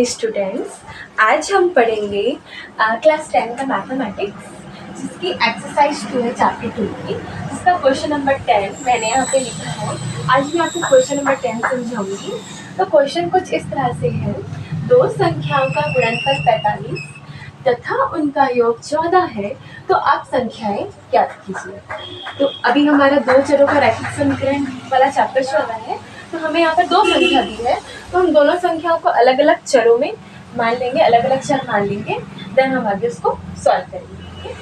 Students, आज हम पढ़ेंगे क्लास 10 का मैथमेटिक्स, जिसकी एक्सरसाइज 2 है चैप्टर 2 की, जिसका क्वेश्चन नंबर 10 मैंने यहाँ पे लिखा है। आज मैं आपको क्वेश्चन नंबर 10 समझाऊंगी। तो क्वेश्चन कुछ इस तरह से है, दो संख्याओं का गुणनफल 45 तथा उनका योग 14 है, तो आप संख्याएं ज्ञात कीजिए। तो अभी हमारा दो चरों का रैखिक समीकरण वाला चैप्टर चल रहा है, तो हमें यहाँ पर दो संख्या दी है, तो हम दोनों संख्याओं को अलग अलग चरों में मान लेंगे, अलग अलग चर मान लेंगे, देन हम आगे उसको सॉल्व करेंगे।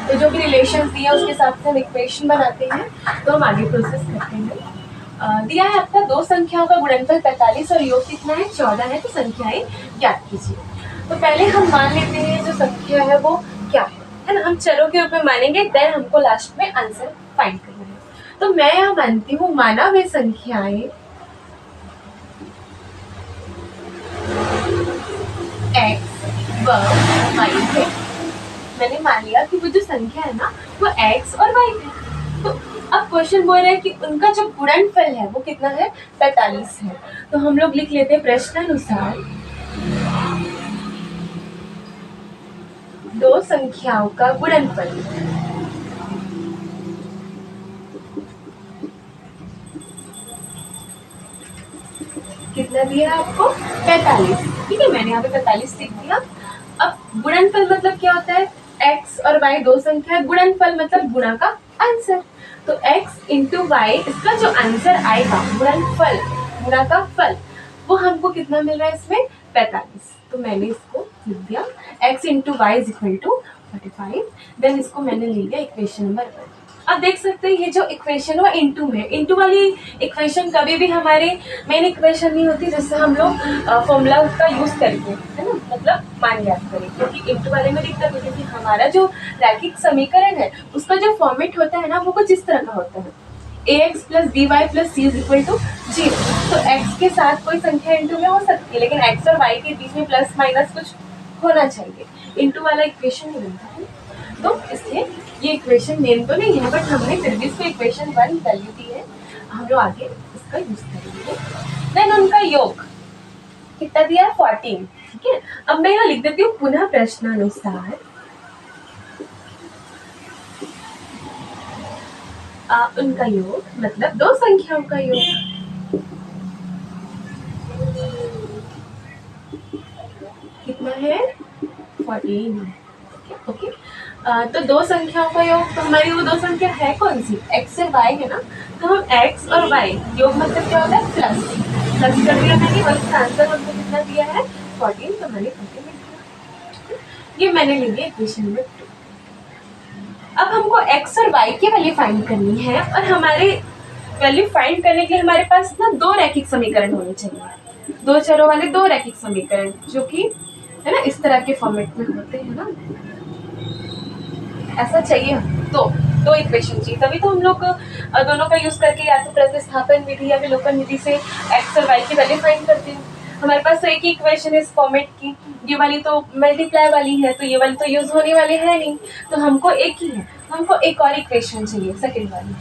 तो जो भी रिलेशन दिया है उसके हिसाब से हम इक्वेशन बनाते हैं, तो हम आगे प्रोसेस करते हैं। दिया है आपका दो संख्याओं का गुणनफल 45 और योग कितना है 14 है, तो संख्याएं ज्ञात कीजिए। तो पहले हम मान लेते हैं जो संख्या है वो क्या है ना, हम चरों के रूप में मानेंगे, देन हमको लास्ट में आंसर फाइंड करना है। तो मैं यहाँ मानती हूँ माना वे संख्याएं x व y है। मैंने मान लिया कि वो जो संख्या है ना वो x और y है। तो अब क्वेश्चन बोल रहा है कि उनका जो गुणनफल है वो कितना है 45 है। तो हम लोग लिख लेते हैं प्रश्नानुसार दो संख्याओं का गुणनफल कितना दिया आपको 45। ठीक है, मैंने यहाँ पे 45 लिख दिया। अब गुणनफल मतलब क्या होता है, x और y दो संख्या है, गुणनफल मतलब गुणा का आंसर। तो x इंटू वाई, इसका जो आंसर आएगा गुणनफल गुणा का फल, वो हमको कितना मिल रहा है इसमें 45। तो मैंने इसको लिख दिया x into y is equal to 45। Then इसको मैंने ले लिया इक्वेशन नंबर 1। अब देख सकते हैं ये जो इक्वेशन वो इनटू में, इनटू वाली इक्वेशन कभी भी हमारे मेन इक्वेशन नहीं होती जिससे हम लोग फॉर्मूला का यूज करके, है ना, मतलब मान याद करें, क्योंकि इनटू वाले में दिक्कत होती है कि हमारा जो रैखिक समीकरण है उसका जो फॉर्मेट होता है ना वो कुछ इस तरह का होता है, ax plus b y plus c is equal to 0। तो x के साथ कोई संख्या इनटू में हो सकती है, लेकिन x और y के बीच में प्लस माइनस कुछ होना चाहिए, इनटू वाला इक्वेशन नहीं बनता है। तो इसलिए ये इक्वेशन मेन तो नहीं है, बट हमने फिर भी इसको इक्वेशन 1 वैल्यू दी है, हम लोग आगे इसका यूज करेंगे। देन उनका योग कितना दिया है 14। ठीक है, अब मैं यहाँ लिख देती हूँ पुनः प्रश्नानुसार उनका योग मतलब दो संख्याओं का योग कितना है 14। ओके, तो दो संख्याओं का योग, तो हमारी वो दो संख्या है कौन सी, x और y है ना। तो हम x और y योग मतलब क्या होता है प्लस प्लस कर दिया मैंने, और इसका आंसर हमको कितना दिया है 14। तो मैंने 14 लिख दिया, ये मैंने ले लिया इक्वेशन नंबर 2। अब हमको x और y की वैल्यू फाइंड करनी है, और हमारे वैल्यू फाइंड करने के लिए हमारे पास ना दो रैखिक समीकरण होने चाहिए, दो चरों वाले दो रैखिक समीकरण, जो कि है ना इस तरह के फॉर्मेट में होते हैं ना, ऐसा चाहिए। दो इक्वेशन चाहिए, तभी तो हम लोग दोनों का यूज करके या तो प्रतिस्थापन विधि या विलोपन विधि से x और y की वैल्यू फाइंड करते हैं। हमारे पास तो एक ही इक्वेशन है इस फॉर्मेट की, ये वाली तो मल्टीप्लाई वाली है, तो ये वाली तो यूज होने वाली है नहीं, तो हमको एक ही है, तो हमको एक और इक्वेशन चाहिए सेकेंड वाली,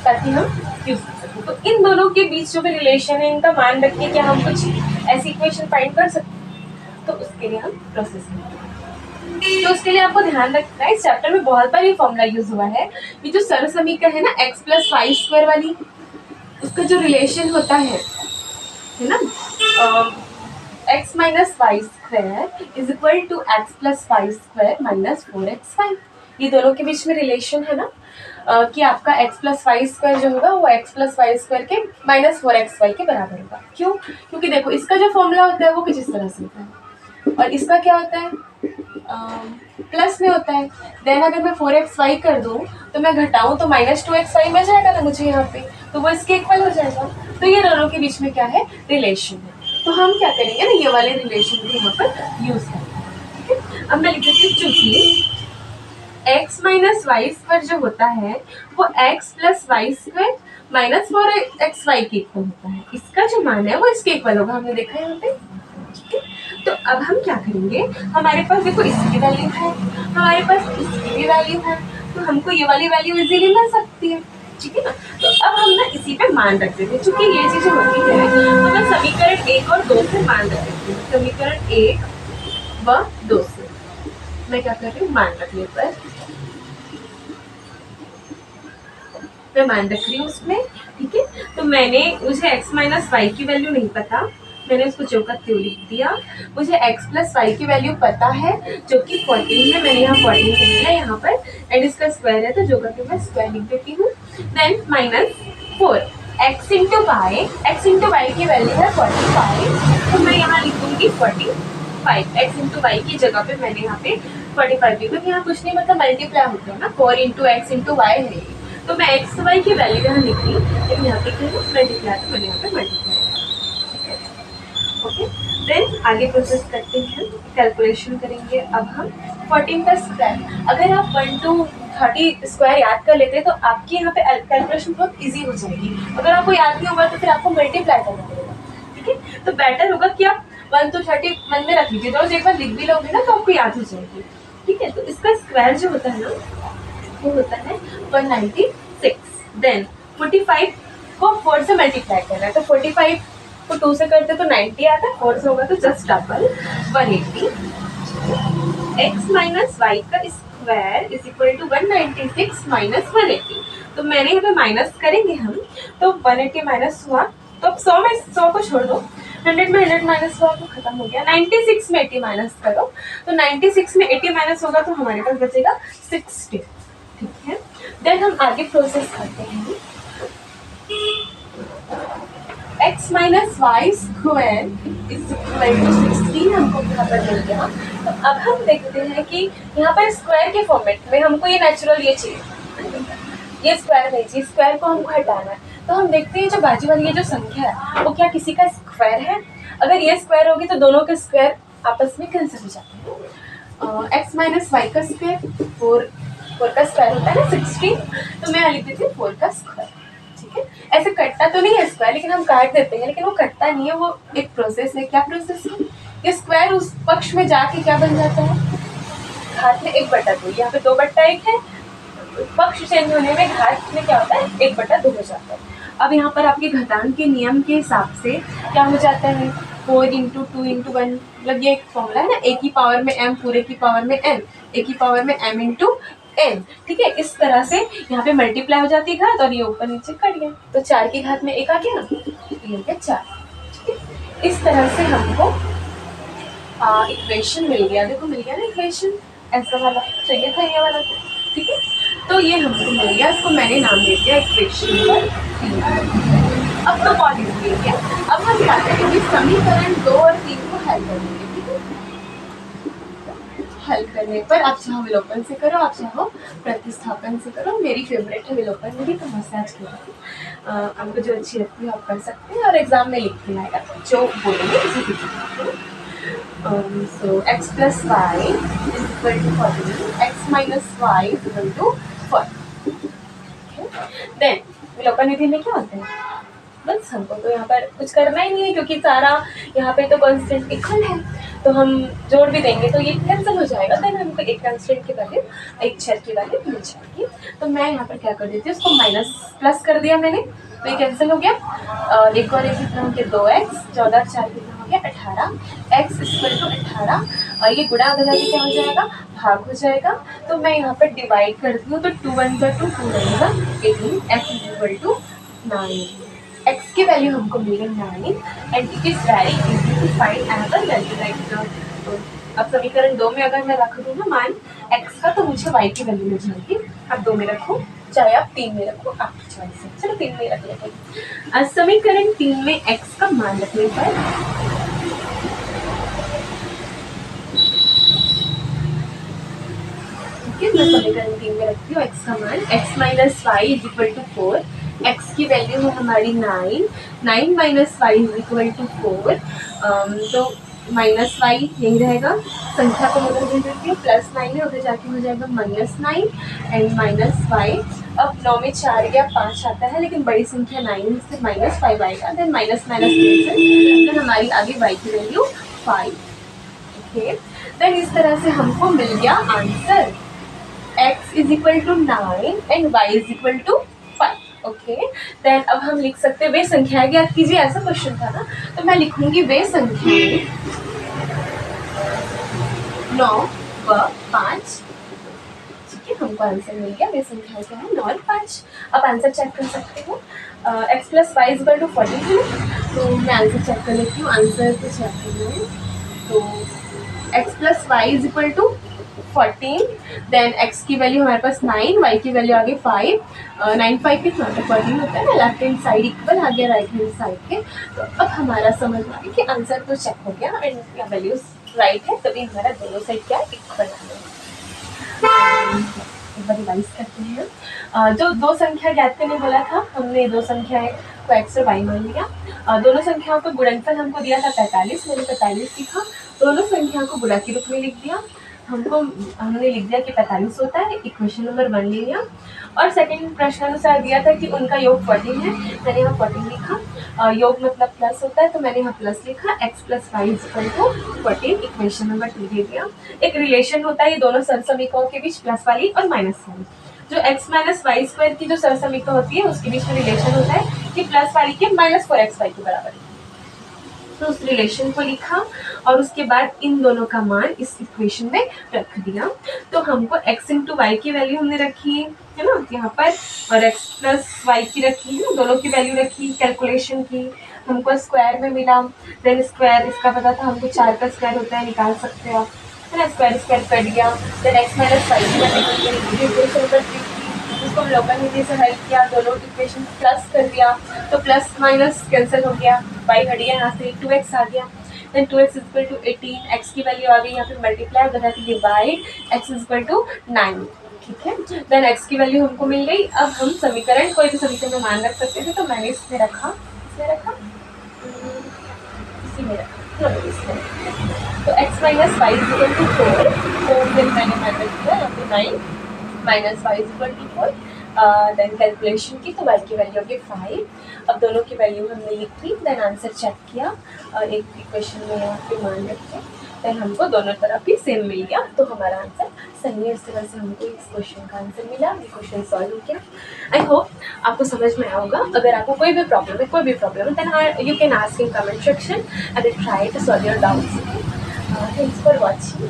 ताकि हम यूज कर सकें। तो इन दोनों के बीच जो भी रिलेशन है इनका मान रख के क्या हम कुछ ऐसी इक्वेशन फाइंड कर सकते हैं, तो उसके लिए हम प्रोसेस करेंगे। तो उसके लिए आपको ध्यान रखना है, इस चैप्टर में बहुत बार ये फॉर्मूला यूज हुआ है। ये जो सरल समीकरण है ना x प्लस वाई स्क्वायर वाली, उसका जो रिलेशन होता है ना, x minus y square is equal to x plus y square minus 4x5। ये दोनों के बीच में रिलेशन है ना, कि आपका x प्लस वाई स्क्वायर जो होगा वो x प्लस वाई स्क्वायर के माइनस 4xy के बराबर होगा। क्यों? क्योंकि देखो इसका जो फॉर्मूला होता है वो कुछ इस तरह से होता है, और इसका क्या होता है प्लस में होता है। देन अगर मैं 4xy कर दूं तो मैं घटाऊं तो माइनस 2xy मिल जाएगा ना मुझे यहाँ पे, तो वो इसके इक्वल हो जाएगा। तो ये दोनों के बीच में क्या है रिलेशन है, तो हम क्या करेंगे ना ये वाले रिलेशन को यहाँ पर यूज करेंगे। ठीक है, अब मैं लिख देती हूँ चूंकि x माइनस वाई स्क्वायर जो होता है वो x plus y square minus 4xy के इक्वल होता है, इसका जो मान है वो इसके इक्वल होगा, हमने देखा है यहाँ पे। ठीक है, तो अब हम क्या करेंगे, हमारे पास देखो इसकी वैल्यू है, हमारे पास इसकी भी वैल्यू है, तो हमको ये वाली वैल्यू इजीली मिल सकती है। ठीक है ना। तो अब हम ना इसी पे मान रख देते हैं, चूंकि ये चीजें होती है तो मैं समीकरण 1 और 2 से मान रख देती हूँ। समीकरण 1 व 2 से मैं क्या कर रही हूँ, मान रखने पर मैं मान रख रही हूँ उसमें। ठीक है, तो मुझे x माइनस वाई की वैल्यू नहीं पता, मैंने उसको जो का त्यों लिख दिया। मुझे x प्लस वाई की वैल्यू पता है जो कि 14 है, मैंने यहाँ 14 लिख दिया यहाँ पर, एंड इसका स्क्वायर है तो जो का मैं स्क्वायर लिख देती हूँ। Then minus 4 x into y की वैल्यू है 45, तो मैं यहाँ लिखूंगी 45। x इंटू वाई की जगह पे मैंने यहाँ पे 45 लिखूंगी। यहाँ कुछ नहीं, मतलब मल्टीप्लाई होता है ना, 4 इंटू एक्स इंटू वाई है, तो मैं एक्स वाई की वैल्यू यहाँ लिख रही हूँ, लेकिन यहाँ पे क्या है मल्टीप्लाई, तो मैंने यहाँ पे मल्टीप्लाई। ओके, देन आगे प्रोसेस करते हैं, कैलकुलेशन करेंगे। अब हम 14 का स्क्वायर, अगर आप 1 to 30 स्क्वायर याद कर लेते हैं तो आपकी यहाँ पे कैलकुलेशन बहुत इजी हो जाएगी। अगर आपको याद नहीं होगा तो फिर आपको मल्टीप्लाई करना पड़ेगा। ठीक है, तो बेटर होगा कि आप 1 to 30 मन में रख लीजिए, रोज एक बार लिख भी लोगे ना तो आपको याद हो जाएगी। ठीक है, तो इसका स्क्वायर जो होता है ना वो होता है 196। देन 45 को 4 से मल्टीप्लाई करना है, तो 45 को 2 से करते तो 90 आता है, 4 से होगा तो just double 180। x minus Y का square is equal to 196 minus 180। तो मैंने यहाँ पे माइनस करेंगे हम, तो 180 माइनस हुआ तो अब 100 में 100 को छोड़ दो, 100 में 100 माइनस हुआ तो खत्म हो गया। 96 में 80 माइनस करो, तो 96 में 80 माइनस होगा तो हमारे पास बचेगा 60। ठीक है, देन हम आगे प्रोसेस करते हैं। x minus y square is equal to 16 हमको यहाँ पर मिल गया। तो अब हम देखते हैं कि यहाँ पर स्क्वायर के फॉर्मेट में हमको ये नेचुरल ये चाहिए, ये स्क्वायर नहीं चाहिए, स्क्वायर को हमको हटाना है। तो हम देखते हैं जो बाजू वाली ये जो संख्या है वो क्या किसी का स्क्वायर है। अगर ये स्क्वायर होगी तो दोनों के स्क्वायर आपस में कैंसिल हो जाते हैं। x माइनस वाई का स्क्वायर 4 का स्क्वायर होता है ना 16, तो मैं लिख देती हूँ 4 का स्क्वायर। ठीक है, ऐसे कटता तो नहीं है स्क्वायर, लेकिन हम काट देते हैं, लेकिन वो कटता नहीं है, वो एक प्रोसेस है। क्या प्रोसेस है? ये स्क्वायर उस पक्ष में जाके क्या बन जाता है, घात में 1/2। यहाँ पे 2/1 है, पक्ष चेंज होने में घात में क्या होता है 1/2 हो जाता है। अब यहाँ पर आपके घातांक के नियम के हिसाब से क्या हो जाता है 4 इंटू 2 इंटू 1, मतलब ये एक फॉर्मूला है ना, a की पावर में m पूरे की पावर में n, a की पावर में m इंटू n। ठीक है, इस तरह से यहाँ पे मल्टीप्लाई हो जाती है घात और ये ऊपर नीचे कट गया, तो 4 की घात में 1 आ गया ना, ये हो गया 4। ठीक है, इस तरह से हमको इक्वेशन मिल गया। देखो मिल गया ना इक्वेशन, ऐसा वाला चाहिए था ये वाला। ठीक है, तो ये हमको मिल गया, इसको मैंने नाम दे दिया इक्वेशन नंबर 3। अब तो बहुत इजी है। अब हम क्या करेंगे, समीकरण 2 और 3 को हल करेंगे। ठीक है, हल करने पर आप चाहो विलोपन से करो, आप चाहो प्रतिस्थापन से करो। मेरी फेवरेट है विलोपन, मेरी तो मसाज की आपको जो अच्छी लगती है आप कर सकते हैं, और एग्जाम में लिख के आएगा जो बोलेंगे उसी की। So x plus y is equal to 14, x minus y is equal to 4. Then विलोपन विधि में क्या होता है, बस हमको तो यहाँ पर कुछ करना ही नहीं है, क्योंकि सारा यहाँ पे तो कांस्टेंट इक्वल है, तो हम जोड़ भी देंगे तो ये कैंसिल हो जाएगा। देन हमको एक कांस्टेंट की वैल्यू, एक चर की वैल्यू मिल जाएगी। तो मैं यहाँ पर क्या कर देती हूँ, उसको माइनस प्लस कर दिया मैंने, तो ये कैंसिल हो गया। एक और एक कितना हो गया 2x, 14 4 कितना हो गया 18, x इक्वल टू 18, और ये गुणा अगर आगे क्या हो जाएगा, भाग हो जाएगा। तो मैं यहाँ पर डिवाइड करती हूँ, तो 2 1 जा 2, 2 9 जा 18, x इक्वल टू 9। x की वैल्यू हमको मिल गई 9, and it is very easy to find another value. Like अब समीकरण 2 में अगर मैं रख दूँ ना मान x का, तो मुझे y की वैल्यू मिल जाएगी। आप 2 में रखो, चाहे आप 3 में रखो, आपकी चॉइस है। चलो 3 में रख लेते हैं। समीकरण 3 में x का मान रखने पर मैं समीकरण 3 में रखती हूँ x का मान, x minus y is equal to 4। x की वैल्यू है हमारी 9, 9 minus y is equal to 4। तो माइनस वाई यही रहेगा, संख्या को मैं दे देती हूँ, प्लस 9 है, उधर जाके हो जाएगा -9 एंड माइनस वाई। अब 9 में 4 गया 5 आता है, लेकिन बड़ी संख्या 9 से -5 आएगा, then minus minus cancel, then हमारी आगे y की वैल्यू 5। ओके, देन इस तरह से हमको मिल गया answer, x is equal to 9 and y is equal to 5। Okay, then अब हम लिख सकते हैं वे संख्याएं ज्ञात कीजिए, ऐसा क्वेश्चन था ना, तो मैं लिखूंगी वे संख्याएं 9 व 5। ठीक है, हमको आंसर मिल गया, वे संख्याएं क्या है 9 और 5। अब आंसर चेक कर सकते हो, x plus y is equal to 14 है, तो मैं आंसर चेक कर लेती हूँ। आंसर तो चेक करना है, तो x plus y is equal to 14, then x की वैल्यू हमारे पास 9, y की वैल्यू आ गई 5, 9 5 कितना होता है 14 होता है ना, लेफ्ट हैंड साइड इक्वल आ गया राइट हैंड साइड के। तो अब हमारा समझ में आ गया कि आंसर तो चेक हो गया एंड इसका वैल्यूज राइट है, तभी हमारा दोनों साइड क्या इक्वल आ गया। एक बार रिवाइज करते हैं। जो दो संख्या ज्ञात करने बोला था, हमने दो संख्याएं को x और y मान लिया। दोनों संख्याओं का गुणनफल हमको दिया था 45, मैंने 45 लिखा, दोनों संख्याओं को गुणा के रूप में लिख दिया। हमने लिख दिया कि 45 होता है, इक्वेशन नंबर 1 ले लिया। और सेकंड प्रश्न अनुसार दिया था कि उनका योग 14 है, मैंने यहाँ 14 लिखा। योग मतलब प्लस होता है, तो मैंने यहाँ प्लस लिखा। x plus y equal to 14, equation number 2 दे दिया। एक रिलेशन होता है ये दोनों सरसमीकों के बीच, प्लस वाली और माइनस वाली। जो x माइनस वाई स्क्वायर की जो सरसमीका होती है उसके बीच में रिलेशन होता है कि प्लस वाली के माइनस 4xy के बराबर है, तो उस रिलेशन को लिखा और उसके बाद इन दोनों का मान इस इक्वेशन में रख दिया। तो हमको x इंटू वाई की वैल्यू हमने रखी है ना यहाँ पर, और x प्लस वाई की रखी है, दोनों की वैल्यू रखी, कैलकुलेशन की, हमको स्क्वायर में मिला। देन स्क्वायर इसका पता था हमको 4 का स्क्वायर होता है, निकाल सकते हो है ना, स्क्वायर स्क्वायर कट गया। देन x माइनस वाई की इक्वेशन उसको हम लोकल नीति से हल किया, दोनों इक्वेशन प्लस कर दिया, तो प्लस माइनस कैंसिल हो गया, y हट गया यहाँ से, 2x आ गया। Then 2x is equal to 18, x की वैल्यू आ गई यहाँ पे मल्टीप्लाई उधर जाके divide, x is equal to 9। ठीक है, देन x की वैल्यू हमको मिल गई। अब हम समीकरण कोई भी समीकरण में मान रख सकते थे, तो मैंने इसमें रखा, इसी में रखा, तो x minus y is equal to 4, तो फिर मैंने मेथड किया यहाँ पे 9 minus y is equal to 4, then calculation की, तो y की वैल्यू होगी 5। अब दोनों की वैल्यू हमने लिखी, देन आंसर चेक किया, एक इक्वेशन में यहाँ पे मान रखे, देन हमको दोनों तरफ भी सेम मिल गया, तो हमारा आंसर सही है। इस तरह से हमको इस क्वेश्चन का आंसर मिला, ये क्वेश्चन सॉल्व हो गया। आई होप आपको समझ में आया होगा। अगर आपको कोई भी प्रॉब्लम है then you can ask in comment section and try to solve your doubts. Thanks for watching.